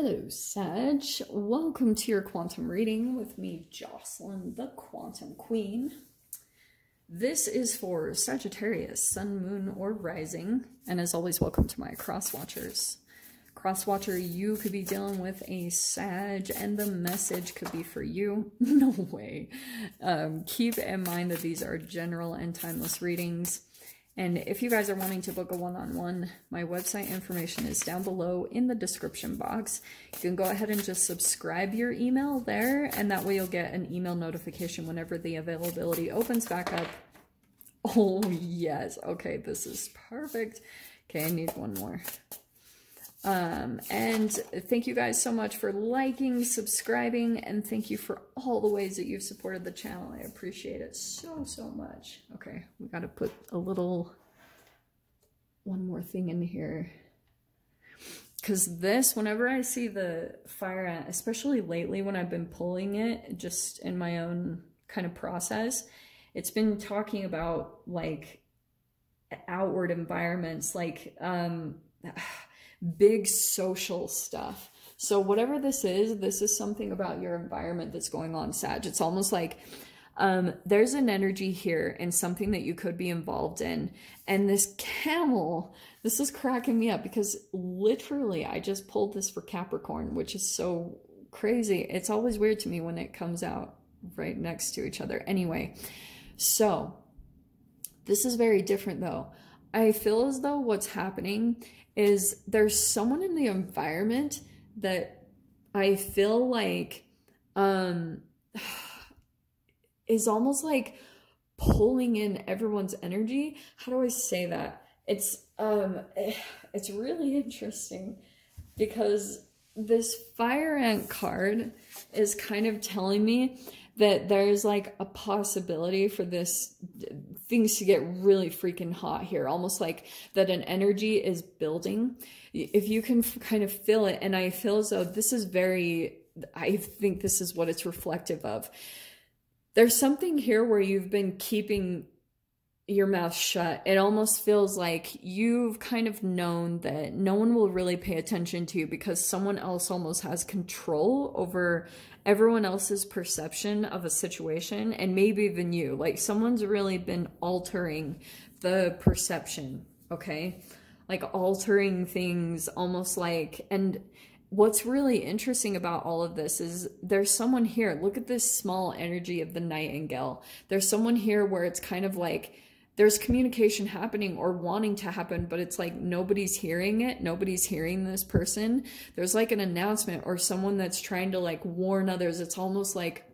Hello, Sag. Welcome to your quantum reading with me, Jocelyn, the Quantum Queen. This is for Sagittarius, Sun, Moon, or Rising. And as always, welcome to my cross-watchers. Cross-watcher, you could be dealing with a Sag, and the message could be for you. No way. Keep in mind that these are general and timeless readings. And if you guys are wanting to book a one-on-one, my website information is down below in the description box. You can go ahead and just subscribe your email there, and that way you'll get an email notification whenever the availability opens back up. Oh, yes. Okay, this is perfect. Okay, I need one more. And thank you guys so much for liking, subscribing, and thank you for all the ways that you've supported the channel. I appreciate it so, so much. Okay, we got to put one more thing in here. Because this, whenever I see the fire ant, especially lately when I've been pulling it just in my own kind of process, it's been talking about like outward environments, like, big social stuff. So whatever this is something about your environment that's going on, Sag. It's almost like there's an energy here and something that you could be involved in. And this camel, this is cracking me up because literally I just pulled this for Capricorn, which is so crazy. It's always weird to me when it comes out right next to each other. Anyway, so this is very different though. I feel as though what's happening is there's someone in the environment that I feel like is almost like pulling in everyone's energy. How do I say that? It's really interesting because this fire ant card is kind of telling me that there's like a possibility for things to get really freaking hot here. Almost like that an energy is building. If you can kind of feel it, and I feel as though this is I think this is what it's reflective of. There's something here where you've been keeping your mouth shut. It almost feels like you've kind of known that no one will really pay attention to you because someone else almost has control over everyone else's perception of a situation, and maybe even you. Like someone's really been altering the perception, okay? Like altering things almost like, and what's really interesting about all of this is there's someone here. Look at this small energy of the nightingale. There's someone here where it's kind of like there's communication happening or wanting to happen, but it's like nobody's hearing it. Nobody's hearing this person. There's like an announcement or someone that's trying to like warn others. It's almost like,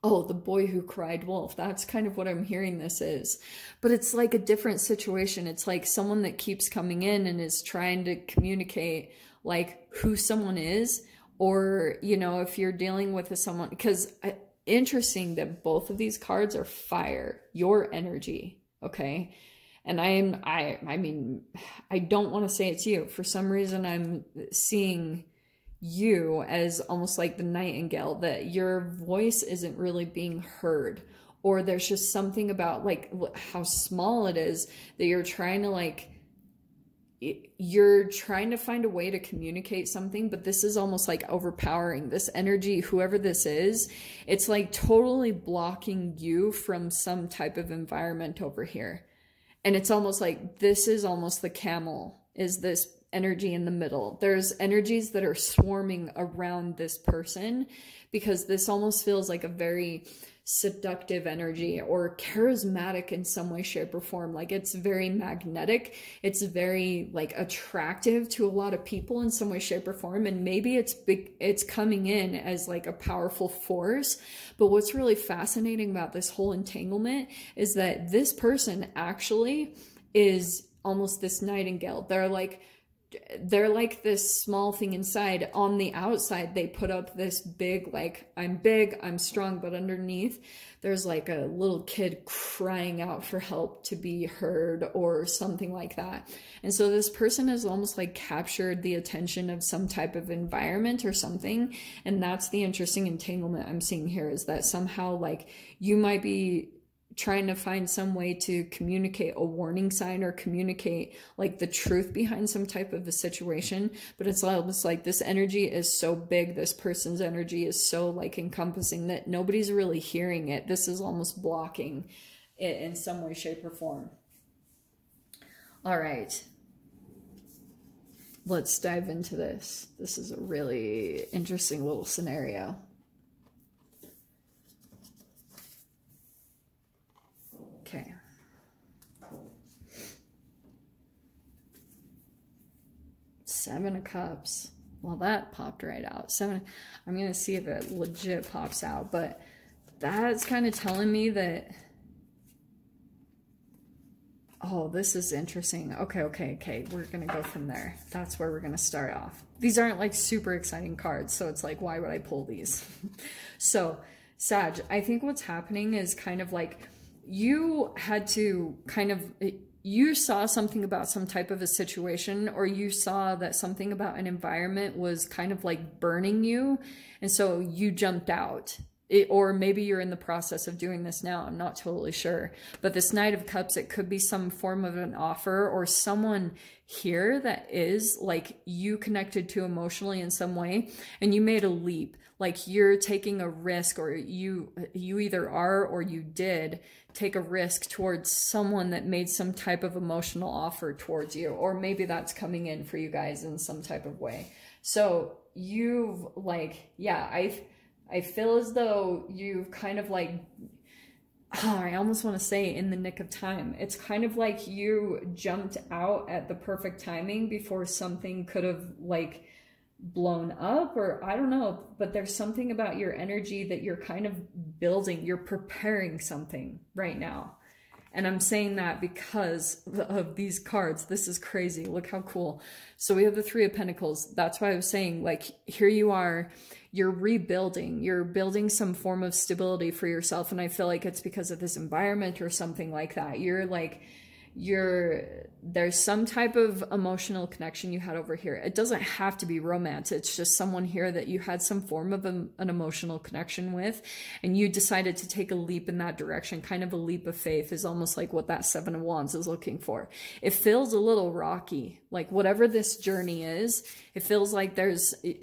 oh, the boy who cried wolf. That's kind of what I'm hearing this is. But it's like a different situation. It's like someone that keeps coming in and is trying to communicate like who someone is, or, you know, if you're dealing with someone, because interesting that both of these cards are fire, your energy. Okay. And I mean, I don't want to say it's you. For some reason, I'm seeing you as almost like the nightingale, that your voice isn't really being heard, or there's just something about like how small it is that you're trying to find a way to communicate something, but this is almost like overpowering. This energy, whoever this is, it's like totally blocking you from some type of environment over here. And it's almost like this is almost the camel, is this energy in the middle. There's energies that are swarming around this person because this almost feels like a very seductive energy or charismatic in some way, shape, or form. Like it's very magnetic. It's very like attractive to a lot of people in some way, shape, or form. And maybe it's coming in as like a powerful force. But what's really fascinating about this whole entanglement is that this person actually is almost this nightingale. They're like this small thing inside. On the outside, they put up this big, like, I'm big, I'm strong, but underneath, there's like a little kid crying out for help to be heard or something like that. And so this person has almost like captured the attention of some type of environment or something. And that's the interesting entanglement I'm seeing here, is that somehow like you might be trying to find some way to communicate a warning sign or communicate like the truth behind some type of a situation. But it's almost like this energy is so big, this person's energy is so like encompassing that nobody's really hearing it. This is almost blocking it in some way, shape, or form. All right, let's dive into this. This is a really interesting little scenario. Okay. Seven of Cups. Well, that popped right out. Seven. I'm going to see if it legit pops out, but that's kind of telling me that, oh, this is interesting. Okay. We're going to go from there. That's where we're going to start off. These aren't like super exciting cards, so it's like, why would I pull these? So, Sag, I think what's happening is kind of like, you had to kind of, you saw something about some type of a situation, or you saw that something about an environment was kind of like burning you. And so you jumped out. Or maybe you're in the process of doing this now. I'm not totally sure. But this Knight of Cups, it could be some form of an offer, or someone here that is like you connected to emotionally in some way, and you made a leap. Like you're taking a risk, or you either are or you did take a risk towards someone that made some type of emotional offer towards you, or maybe that's coming in for you guys in some type of way. So you've like, yeah, I feel as though you've kind of like, oh, I almost want to say in the nick of time. It's kind of like you jumped out at the perfect timing before something could have like blown up, or I don't know, but there's something about your energy that you're kind of building, you're preparing something right now. And I'm saying that because of these cards. This is crazy. Look how cool. So we have the Three of Pentacles. That's why I was saying, like, here you are, you're rebuilding, you're building some form of stability for yourself. And I feel like it's because of this environment or something like that. You're like, there's some type of emotional connection you had over here. It doesn't have to be romance. It's just someone here that you had some form of an emotional connection with, and you decided to take a leap in that direction. Kind of a leap of faith is almost like what that Seven of Wands is looking for. It feels a little rocky. Like whatever this journey is, it feels like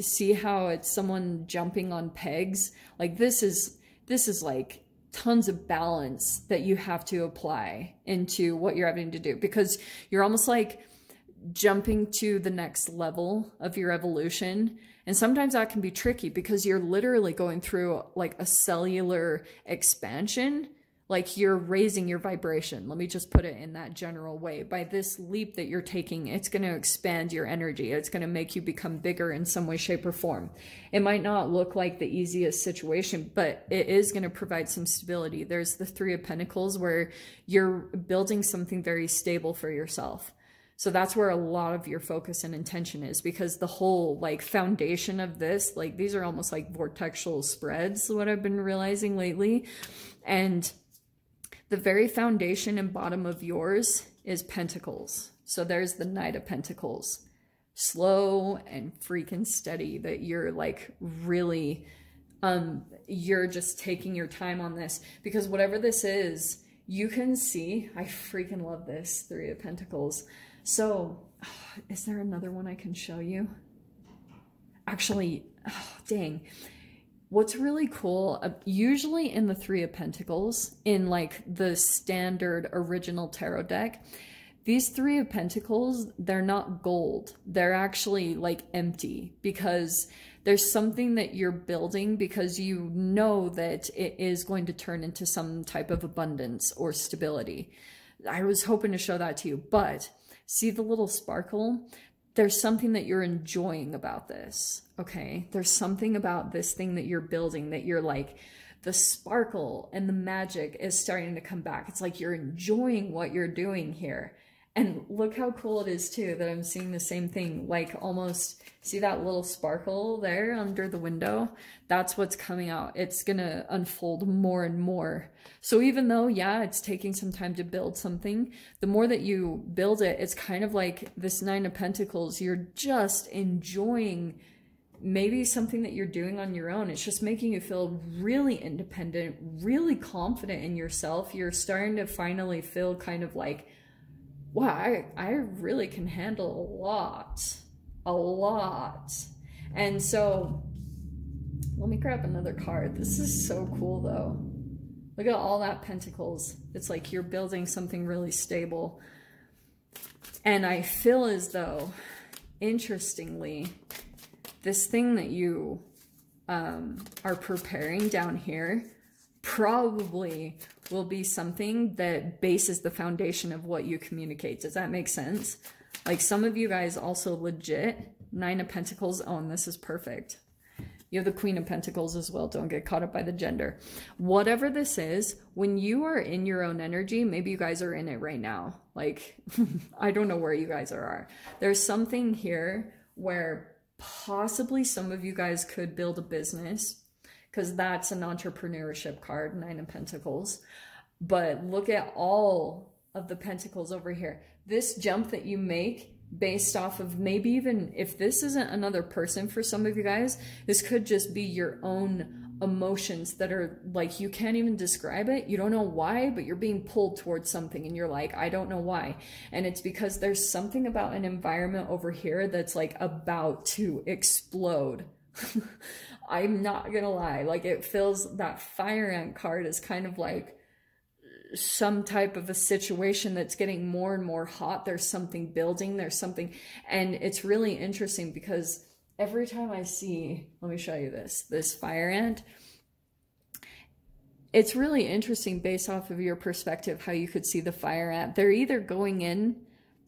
see how it's someone jumping on pegs? Like this is like tons of balance that you have to apply into what you're having to do, because you're almost like jumping to the next level of your evolution. And sometimes that can be tricky because you're literally going through like a cellular expansion. Like you're raising your vibration. Let me just put it in that general way. By this leap that you're taking, it's going to expand your energy. It's going to make you become bigger in some way, shape, or form. It might not look like the easiest situation, but it is going to provide some stability. There's the Three of Pentacles where you're building something very stable for yourself. So that's where a lot of your focus and intention is, because the whole like foundation of this, like these are almost like vortexual spreads, what I've been realizing lately. And the very foundation and bottom of yours is Pentacles. So there's the Knight of Pentacles. Slow and freaking steady, that you're like really, you're just taking your time on this, because whatever this is, you can see, I freaking love this Three of Pentacles. So is there another one I can show you? Actually, oh, dang. What's really cool, usually in the Three of Pentacles, in like the standard original tarot deck, these Three of Pentacles, they're not gold. They're actually like empty, because there's something that you're building, because you know that it is going to turn into some type of abundance or stability. I was hoping to show that to you, but see the little sparkle? There's something that you're enjoying about this, okay? There's something about this thing that you're building that you're like, the sparkle and the magic is starting to come back. It's like you're enjoying what you're doing here. And look how cool it is too, that I'm seeing the same thing, like almost, see that little sparkle there under the window? That's what's coming out. It's gonna unfold more and more. So even though, yeah, it's taking some time to build something, the more that you build it, it's kind of like this Nine of Pentacles, you're just enjoying maybe something that you're doing on your own. It's just making you feel really independent, really confident in yourself. You're starting to finally feel kind of like, wow, I really can handle a lot. And so let me grab another card. This is so cool though. Look at all that pentacles. It's like you're building something really stable. And I feel as though, interestingly, this thing that you are preparing down here probably will be something that bases the foundation of what you communicate. Does that make sense? Like some of you guys also legit, 9 of Pentacles. Oh, and this is perfect. You have the Queen of Pentacles as well. Don't get caught up by the gender. Whatever this is, when you are in your own energy, maybe you guys are in it right now. Like, I don't know where you guys are. There's something here where possibly some of you guys could build a business, because that's an entrepreneurship card, 9 of Pentacles. But look at all of the pentacles over here. This jump that you make based off of, maybe even if this isn't another person for some of you guys, this could just be your own emotions that are like, you can't even describe it. You don't know why, but you're being pulled towards something and you're like, I don't know why. And it's because there's something about an environment over here that's like about to explode. I'm not gonna lie, like it feels, that fire ant card is kind of like some type of a situation that's getting more and more hot. There's something building, there's something, and it's really interesting because every time I see, let me show you this fire ant, it's really interesting based off of your perspective how you could see the fire ant. They're either going in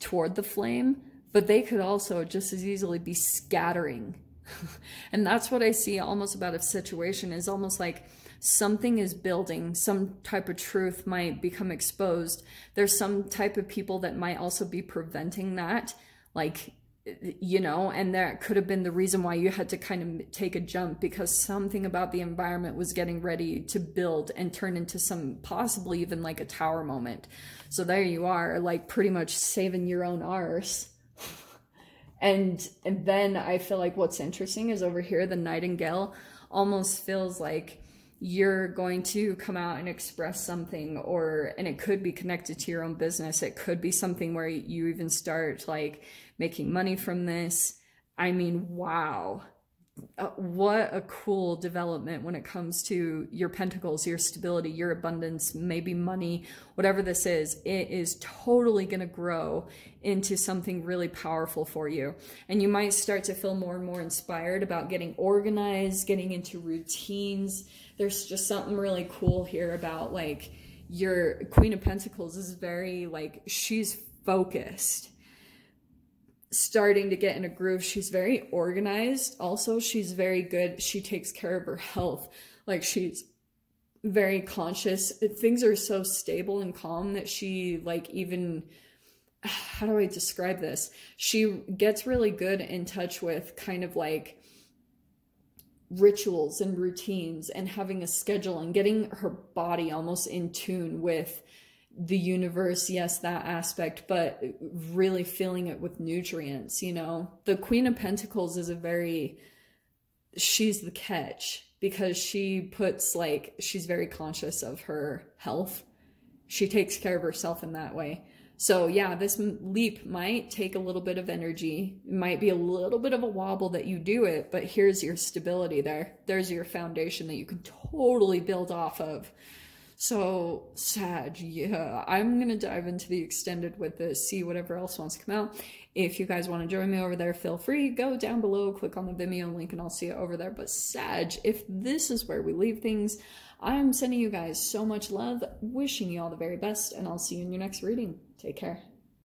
toward the flame, but they could also just as easily be scattering. And that's what I see almost about a situation, is almost like something is building, some type of truth might become exposed. There's some type of people that might also be preventing that, like, you know, and that could have been the reason why you had to kind of take a jump, because something about the environment was getting ready to build and turn into some, possibly even like a tower moment. So there you are, like pretty much saving your own arse. And then I feel like what's interesting is over here, the Nightingale almost feels like you're going to come out and express something, and it could be connected to your own business. It could be something where you even start like making money from this. I mean, wow. What a cool development when it comes to your pentacles, your stability, your abundance, maybe money, whatever this is. It is totally going to grow into something really powerful for you. And you might start to feel more and more inspired about getting organized, getting into routines. There's just something really cool here about like your Queen of Pentacles is very like, she's focused, starting to get in a groove. She's very organized. Also, she's very good. She takes care of her health. Like she's very conscious. Things are so stable and calm that she like even, how do I describe this? She gets really good in touch with kind of like rituals and routines and having a schedule and getting her body almost in tune with the universe. Yes, that aspect, but really filling it with nutrients, you know. The Queen of Pentacles is she's the catch, because she puts like, she's very conscious of her health. She takes care of herself in that way. So yeah, this leap might take a little bit of energy. It might be a little bit of a wobble that you do it, but here's your stability there. There's your foundation that you can totally build off of. So, Sag, yeah, I'm going to dive into the extended with this, see whatever else wants to come out. If you guys want to join me over there, feel free. Go down below, click on the Vimeo link, and I'll see you over there. But Sag, if this is where we leave things, I'm sending you guys so much love, wishing you all the very best, and I'll see you in your next reading. Take care.